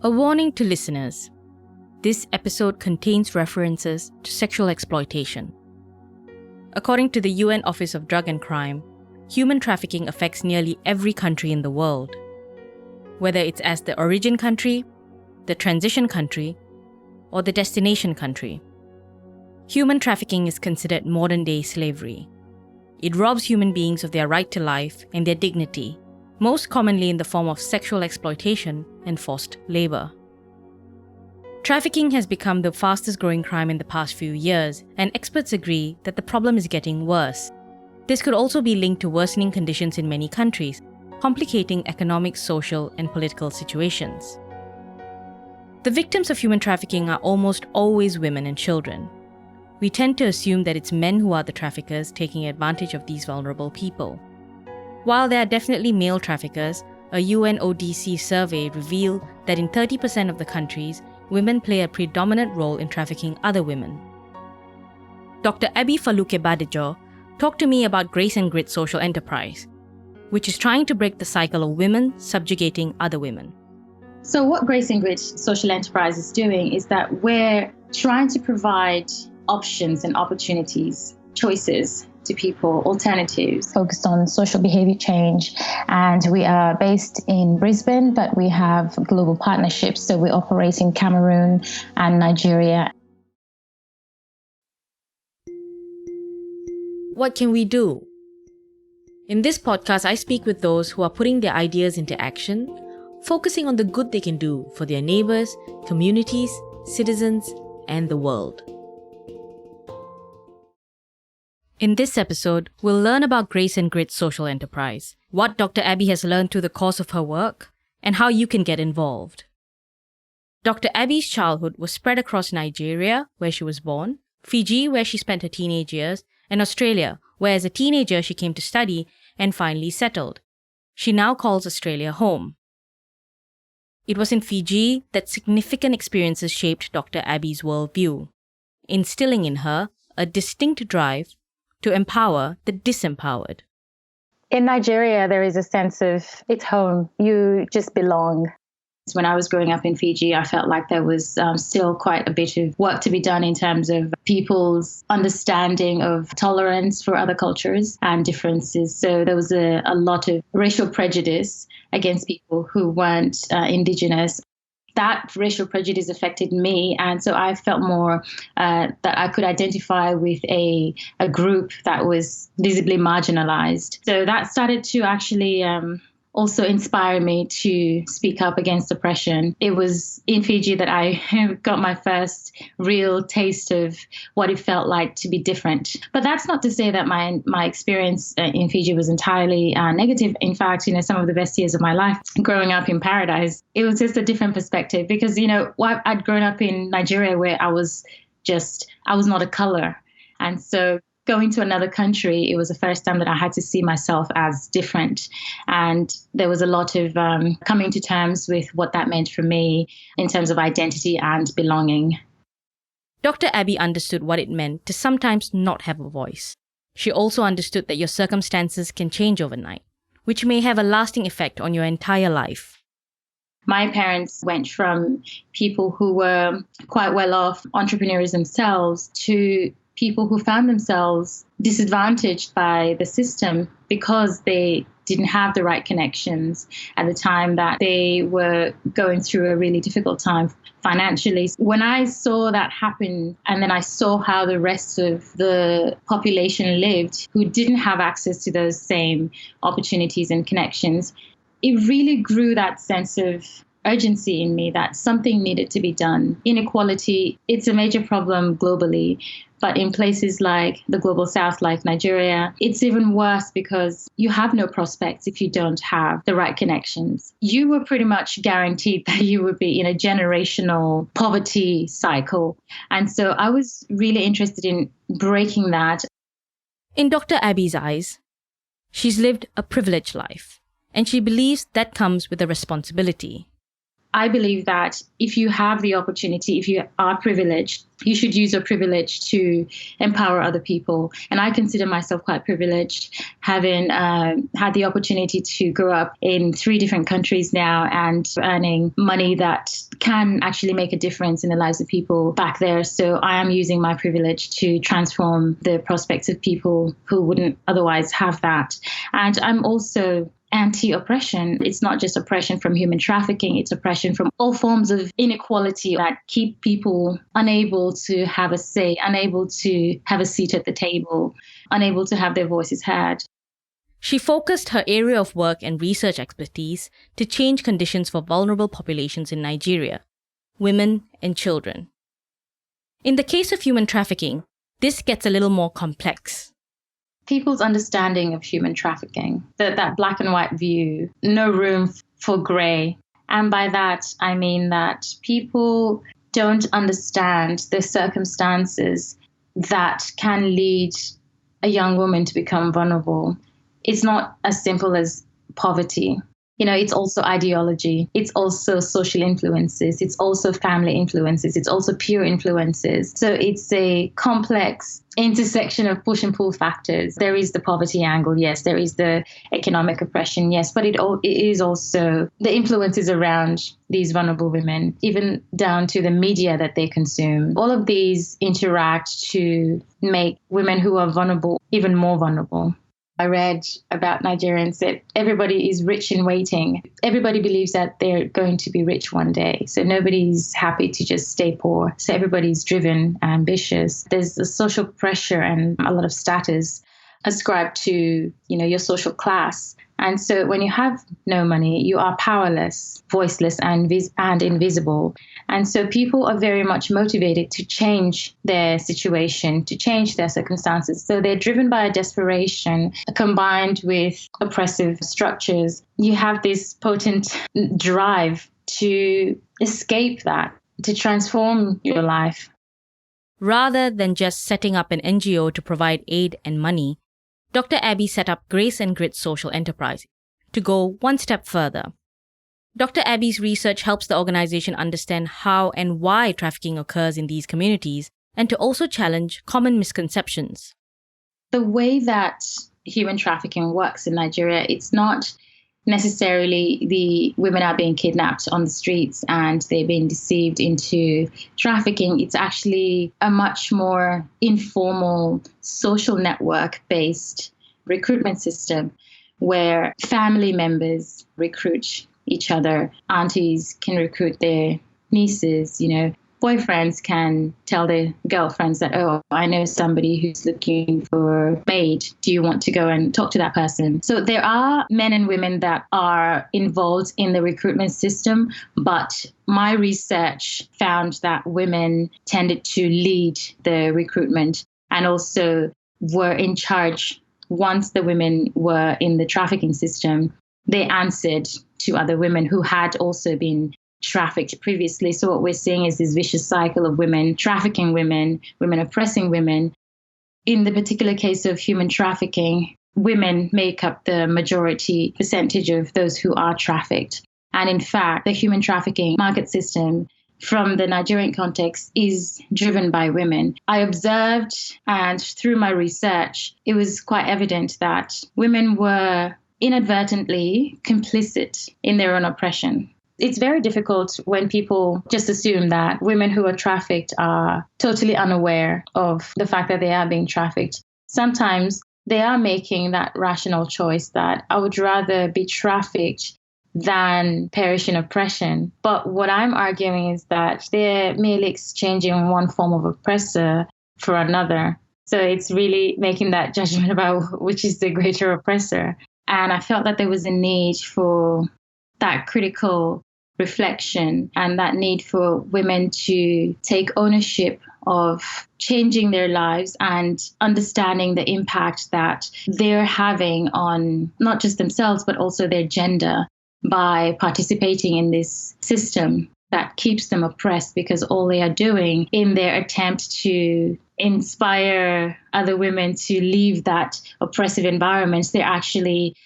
A warning to listeners. This episode contains references to sexual exploitation. According to the UN Office of Drug and Crime, human trafficking affects nearly every country in the world, whether it's as the origin country, the transition country, or the destination country. Human trafficking is considered modern-day slavery. It robs human beings of their right to life and their dignity, most commonly in the form of sexual exploitation and forced labor. Trafficking has become the fastest-growing crime in the past few years, and experts agree that the problem is getting worse. This could also be linked to worsening conditions in many countries, complicating economic, social, and political situations. The victims of human trafficking are almost always women and children. We tend to assume that it's men who are the traffickers taking advantage of these vulnerable people. While there are definitely male traffickers, a UNODC survey revealed that in 30% of the countries, women play a predominant role in trafficking other women. Dr. Abi Foluké Badejo talked to me about Grace and Grit social enterprise, which is trying to break the cycle of women subjugating other women. So what Grace and Grit social enterprise is doing is that we're trying to provide options and opportunities, choices to people, alternatives. Focused on social behaviour change, and we are based in Brisbane, but we have global partnerships, so we operate in Cameroon and Nigeria. What can we do? In this podcast, I speak with those who are putting their ideas into action, focusing on the good they can do for their neighbours, communities, citizens, and the world. In this episode, we'll learn about Grace and Grit's social enterprise, what Dr. Abi has learned through the course of her work, and how you can get involved. Dr. Abi's childhood was spread across Nigeria, where she was born, Fiji, where she spent her teenage years, and Australia, where as a teenager she came to study and finally settled. She now calls Australia home. It was in Fiji that significant experiences shaped Dr. Abi's worldview, instilling in her a distinct drive to empower the disempowered. In Nigeria, there is a sense of it's home, you just belong. When I was growing up in Fiji, I felt like there was still quite a bit of work to be done in terms of people's understanding of tolerance for other cultures and differences. So there was a lot of racial prejudice against people who weren't indigenous. That racial prejudice affected me, and so I felt more that I could identify with a group that was visibly marginalized. So that started to actually also inspire me to speak up against oppression. It was in Fiji that I got my first real taste of what it felt like to be different. But that's not to say that my experience in Fiji was entirely negative. In fact, some of the best years of my life growing up in paradise, it was just a different perspective because, I'd grown up in Nigeria where I was not a color. And so going to another country, it was the first time that I had to see myself as different. And there was a lot of coming to terms with what that meant for me in terms of identity and belonging. Dr. Abi understood what it meant to sometimes not have a voice. She also understood that your circumstances can change overnight, which may have a lasting effect on your entire life. My parents went from people who were quite well off, entrepreneurs themselves, to people who found themselves disadvantaged by the system because they didn't have the right connections at the time that they were going through a really difficult time financially. When I saw that happen, and then I saw how the rest of the population lived who didn't have access to those same opportunities and connections, it really grew that sense of urgency in me that something needed to be done. Inequality, it's a major problem globally. But in places like the global south, like Nigeria, it's even worse because you have no prospects if you don't have the right connections. You were pretty much guaranteed that you would be in a generational poverty cycle. And so I was really interested in breaking that. In Dr. Abi's eyes, she's lived a privileged life, and she believes that comes with a responsibility. I believe that if you have the opportunity, if you are privileged, you should use your privilege to empower other people. And I consider myself quite privileged, having had the opportunity to grow up in 3 different countries now and earning money that can actually make a difference in the lives of people back there. So I am using my privilege to transform the prospects of people who wouldn't otherwise have that. And I'm also anti-oppression. It's not just oppression from human trafficking, it's oppression from all forms of inequality that keep people unable to have a say, unable to have a seat at the table, unable to have their voices heard. She focused her area of work and research expertise to change conditions for vulnerable populations in Nigeria, women and children. In the case of human trafficking, this gets a little more complex. People's understanding of human trafficking, that black and white view, no room for grey. And by that, I mean that people don't understand the circumstances that can lead a young woman to become vulnerable. It's not as simple as poverty. It's also ideology. It's also social influences. It's also family influences. It's also peer influences. So it's a complex intersection of push and pull factors. There is the poverty angle, yes. There is the economic oppression, yes. But it is also the influences around these vulnerable women, even down to the media that they consume. All of these interact to make women who are vulnerable even more vulnerable. I read about Nigerians that everybody is rich in waiting. Everybody believes that they're going to be rich one day. So nobody's happy to just stay poor. So everybody's driven, ambitious. There's a social pressure and a lot of status ascribed to, your social class. And so when you have no money, you are powerless, voiceless, and invisible. And so people are very much motivated to change their situation, to change their circumstances. So they're driven by a desperation combined with oppressive structures. You have this potent drive to escape that, to transform your life. Rather than just setting up an NGO to provide aid and money, Dr. Abi set up Grace and Grit Social Enterprise to go one step further. Dr. Abi's research helps the organization understand how and why trafficking occurs in these communities and to also challenge common misconceptions. The way that human trafficking works in Nigeria, it's not necessarily the women are being kidnapped on the streets and they're being deceived into trafficking. It's actually a much more informal social network-based recruitment system where family members recruit each other. Aunties can recruit their nieces, boyfriends can tell their girlfriends that, oh, I know somebody who's looking for a maid. Do you want to go and talk to that person? So there are men and women that are involved in the recruitment system, but my research found that women tended to lead the recruitment and also were in charge. Once the women were in the trafficking system, they answered to other women who had also been trafficked previously. So what we're seeing is this vicious cycle of women trafficking women, women oppressing women. In the particular case of human trafficking, women make up the majority percentage of those who are trafficked. And in fact, the human trafficking market system from the Nigerian context is driven by women. I observed, and through my research, it was quite evident that women were inadvertently complicit in their own oppression. It's very difficult when people just assume that women who are trafficked are totally unaware of the fact that they are being trafficked. Sometimes they are making that rational choice that I would rather be trafficked than perish in oppression. But what I'm arguing is that they're merely exchanging one form of oppressor for another. So it's really making that judgment about which is the greater oppressor. And I felt that there was a need for that critical reflection and that need for women to take ownership of changing their lives and understanding the impact that they're having on not just themselves, but also their gender by participating in this system that keeps them oppressed, because all they are doing in their attempt to inspire other women to leave that oppressive environment, they're actually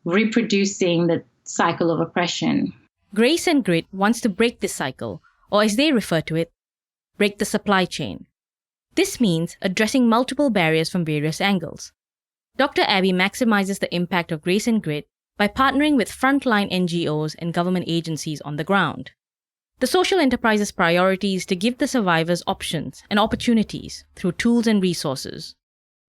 reproducing the cycle of oppression. Grace and Grit wants to break this cycle, or as they refer to it, break the supply chain. This means addressing multiple barriers from various angles. Dr. Abi maximizes the impact of Grace and Grit by partnering with frontline NGOs and government agencies on the ground. The social enterprise's priority is to give the survivors options and opportunities through tools and resources.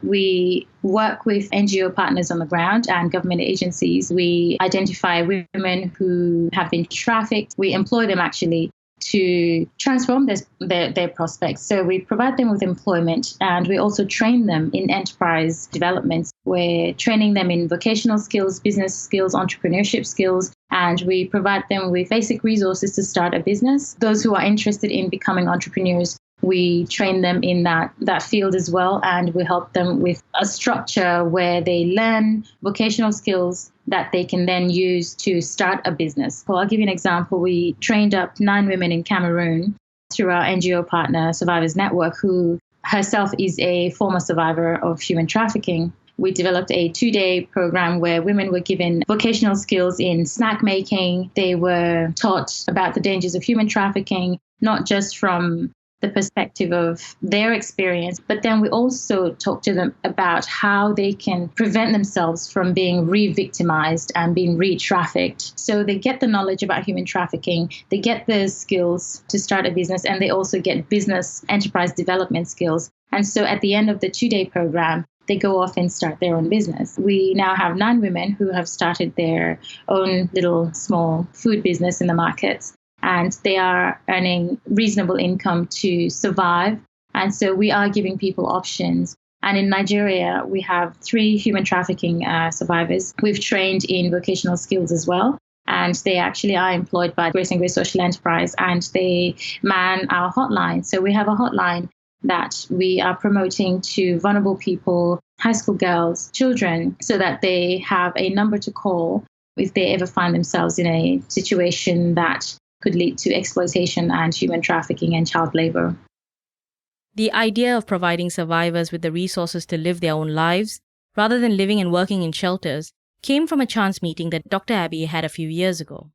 We work with NGO partners on the ground and government agencies. We identify women who have been trafficked. We employ them actually to transform their prospects. So we provide them with employment, and we also train them in enterprise development. We're training them in vocational skills, business skills, entrepreneurship skills, and we provide them with basic resources to start a business. Those who are interested in becoming entrepreneurs, we train them in that field as well, and we help them with a structure where they learn vocational skills that they can then use to start a business. Well, I'll give you an example. We trained up 9 women in Cameroon through our NGO partner, Survivors Network, who herself is a former survivor of human trafficking. We developed a 2-day program where women were given vocational skills in snack making. They were taught about the dangers of human trafficking, not just from the perspective of their experience, but then we also talk to them about how they can prevent themselves from being re-victimized and being re-trafficked. So they get the knowledge about human trafficking, they get the skills to start a business, and they also get business enterprise development skills. And so at the end of the 2-day program, they go off and start their own business. We now have 9 women who have started their own little small food business in the markets, and they are earning reasonable income to survive. And so we are giving people options. And in Nigeria, we have 3 human trafficking survivors. We've trained in vocational skills as well. And they actually are employed by Grace and Grace Social Enterprise, and they man our hotline. So we have a hotline that we are promoting to vulnerable people, high school girls, children, so that they have a number to call if they ever find themselves in a situation that could lead to exploitation and human trafficking and child labor. The idea of providing survivors with the resources to live their own lives, rather than living and working in shelters, came from a chance meeting that Dr. Abi had a few years ago.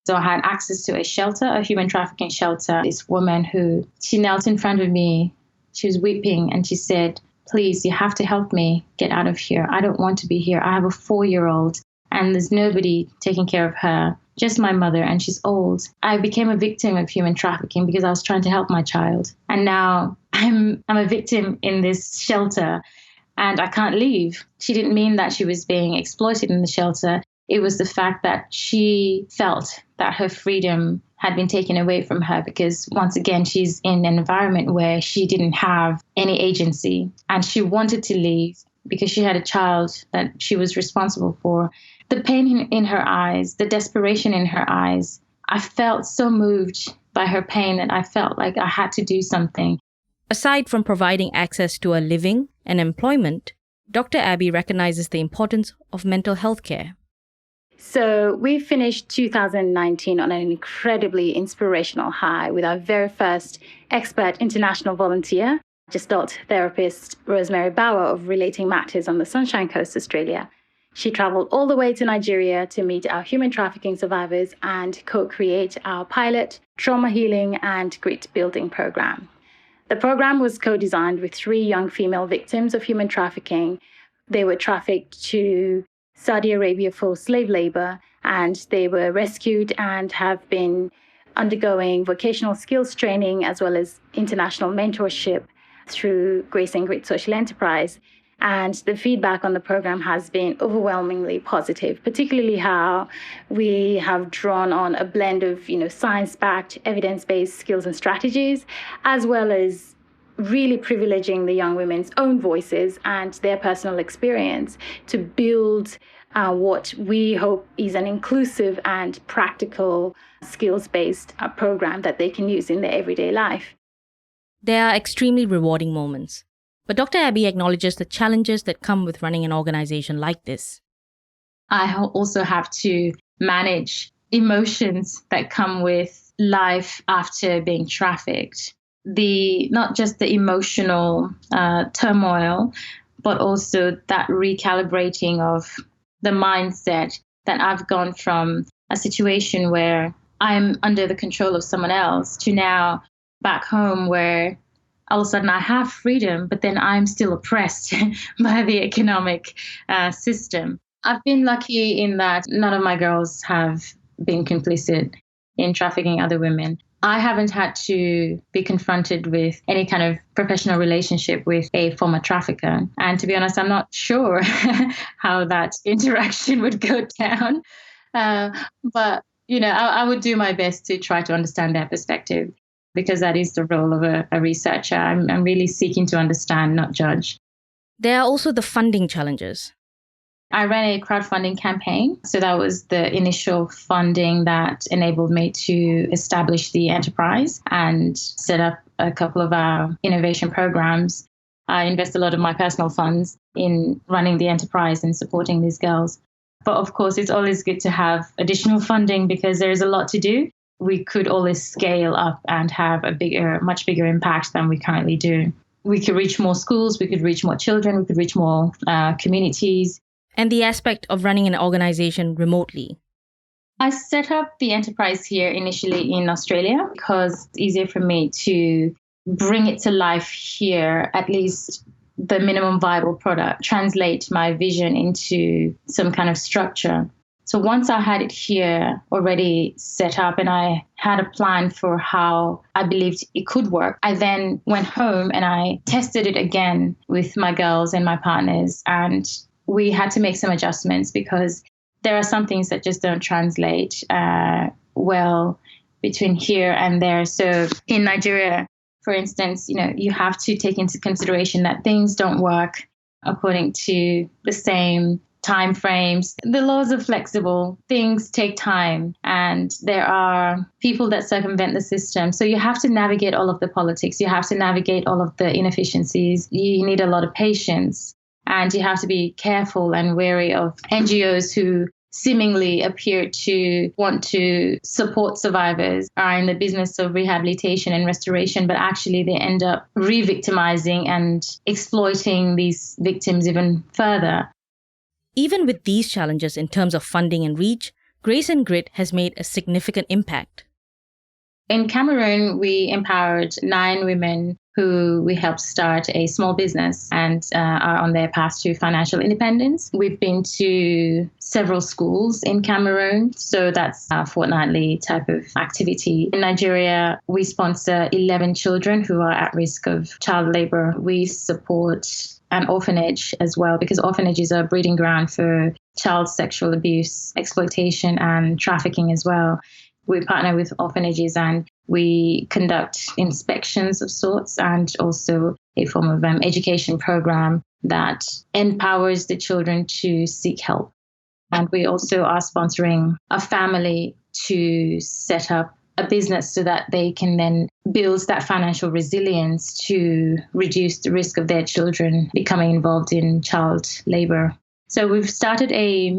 So I had access to a shelter, a human trafficking shelter. This woman she knelt in front of me, she was weeping, and she said, "Please, you have to help me get out of here. I don't want to be here. I have a 4-year-old and there's nobody taking care of her. Just my mother, and she's old. I became a victim of human trafficking because I was trying to help my child. And now I'm a victim in this shelter and I can't leave." She didn't mean that she was being exploited in the shelter. It was the fact that she felt that her freedom had been taken away from her because, once again, she's in an environment where she didn't have any agency, and she wanted to leave because she had a child that she was responsible for. The pain in her eyes, the desperation in her eyes, I felt so moved by her pain that I felt like I had to do something. Aside from providing access to a living and employment, Dr. Abi recognizes the importance of mental health care. So we finished 2019 on an incredibly inspirational high with our very first expert international volunteer, Gestalt therapist Rosemary Bauer of Relating Matters on the Sunshine Coast, Australia. She traveled all the way to Nigeria to meet our human trafficking survivors and co-create our pilot trauma healing and grit building program. The program was co-designed with 3 young female victims of human trafficking. They were trafficked to Saudi Arabia for slave labor, and they were rescued and have been undergoing vocational skills training as well as international mentorship through Grace and Grit Social Enterprise. And the feedback on the program has been overwhelmingly positive, particularly how we have drawn on a blend of, science-backed, evidence-based skills and strategies, as well as really privileging the young women's own voices and their personal experience to build what we hope is an inclusive and practical skills-based program that they can use in their everyday life. There are extremely rewarding moments, but Dr. Abi acknowledges the challenges that come with running an organization like this. I also have to manage emotions that come with life after being trafficked. Not just the emotional turmoil, but also that recalibrating of the mindset that I've gone from a situation where I'm under the control of someone else to now back home where all of a sudden I have freedom, but then I'm still oppressed by the economic system. I've been lucky in that none of my girls have been complicit in trafficking other women. I haven't had to be confronted with any kind of professional relationship with a former trafficker. And to be honest, I'm not sure how that interaction would go down. But, I would do my best to try to understand their perspective, because that is the role of a researcher. I'm really seeking to understand, not judge. There are also the funding challenges. I ran a crowdfunding campaign. So that was the initial funding that enabled me to establish the enterprise and set up a couple of our innovation programs. I invest a lot of my personal funds in running the enterprise and supporting these girls. But of course, it's always good to have additional funding because there is a lot to do. We could always scale up and have much bigger impact than we currently do. We could reach more schools, we could reach more children, we could reach more communities. And the aspect of running an organization remotely. I set up the enterprise here initially in Australia because it's easier for me to bring it to life here, at least the minimum viable product, translate my vision into some kind of structure. So once I had it here already set up and I had a plan for how I believed it could work, I then went home and I tested it again with my girls and my partners, and we had to make some adjustments because there are some things that just don't translate well between here and there. So in Nigeria, for instance, you have to take into consideration that things don't work according to the same time frames. The laws are flexible. Things take time, and there are people that circumvent the system. So you have to navigate all of the politics. You have to navigate all of the inefficiencies. You need a lot of patience. And you have to be careful and wary of NGOs who seemingly appear to want to support survivors, are in the business of rehabilitation and restoration, but actually they end up re-victimizing and exploiting these victims even further. Even with these challenges in terms of funding and reach, Grace and Grit has made a significant impact. In Cameroon, we empowered 9 women who we helped start a small business and are on their path to financial independence. We've been to several schools in Cameroon, so that's a fortnightly type of activity. In Nigeria, we sponsor 11 children who are at risk of child labor. We support an orphanage as well, because orphanages are a breeding ground for child sexual abuse, exploitation, and trafficking as well. We partner with orphanages and we conduct inspections of sorts, and also a form of education program that empowers the children to seek help. And we also are sponsoring a family to set up a business so that they can then build that financial resilience to reduce the risk of their children becoming involved in child labor. So we've started a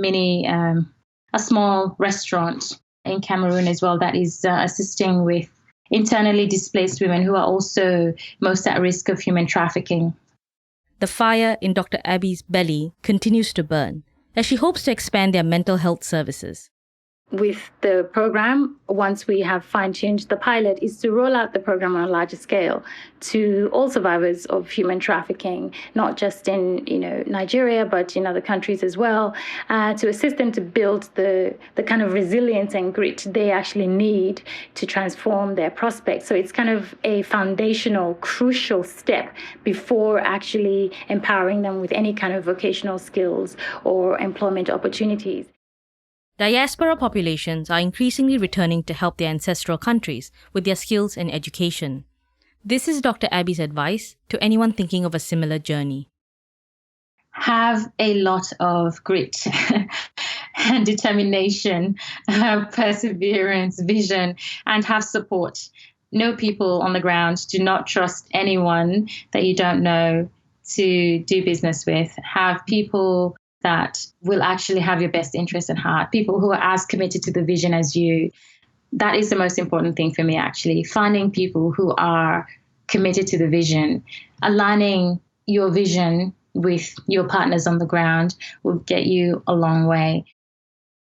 small restaurant in Cameroon as well that is assisting with internally displaced women who are also most at risk of human trafficking. The fire in Dr. Abi's belly continues to burn as she hopes to expand their mental health services. With the program, once we have fine-tuned the pilot, is to roll out the program on a larger scale to all survivors of human trafficking, not just in Nigeria, but in other countries as well, to assist them to build the kind of resilience and grit they actually need to transform their prospects. So it's kind of a foundational, crucial step before actually empowering them with any kind of vocational skills or employment opportunities. Diaspora populations are increasingly returning to help their ancestral countries with their skills and education. This is Dr. Abi's advice to anyone thinking of a similar journey. Have a lot of grit and determination, perseverance, vision, and have support. Know people on the ground. Do not trust anyone that you don't know to do business with. Have people that will actually have your best interest at heart, people who are as committed to the vision as you. That is the most important thing for me, actually. Finding people who are committed to the vision, aligning your vision with your partners on the ground will get you a long way.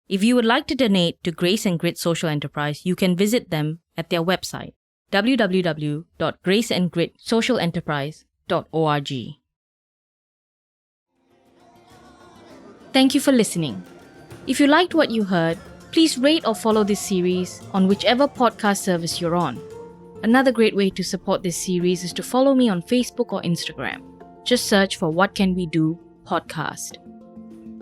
If you would like to donate to Grace and Grit Social Enterprise, you can visit them at their website, www.graceandgritsocialenterprise.org. Thank you for listening. If you liked what you heard, please rate or follow this series on whichever podcast service you're on. Another great way to support this series is to follow me on Facebook or Instagram. Just search for What Can We Do podcast.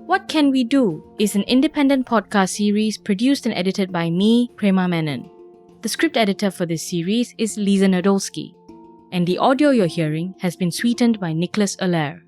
What Can We Do is an independent podcast series produced and edited by me, Prema Menon. The script editor for this series is Lisa Nadolski, and the audio you're hearing has been sweetened by Nicholas Allaire.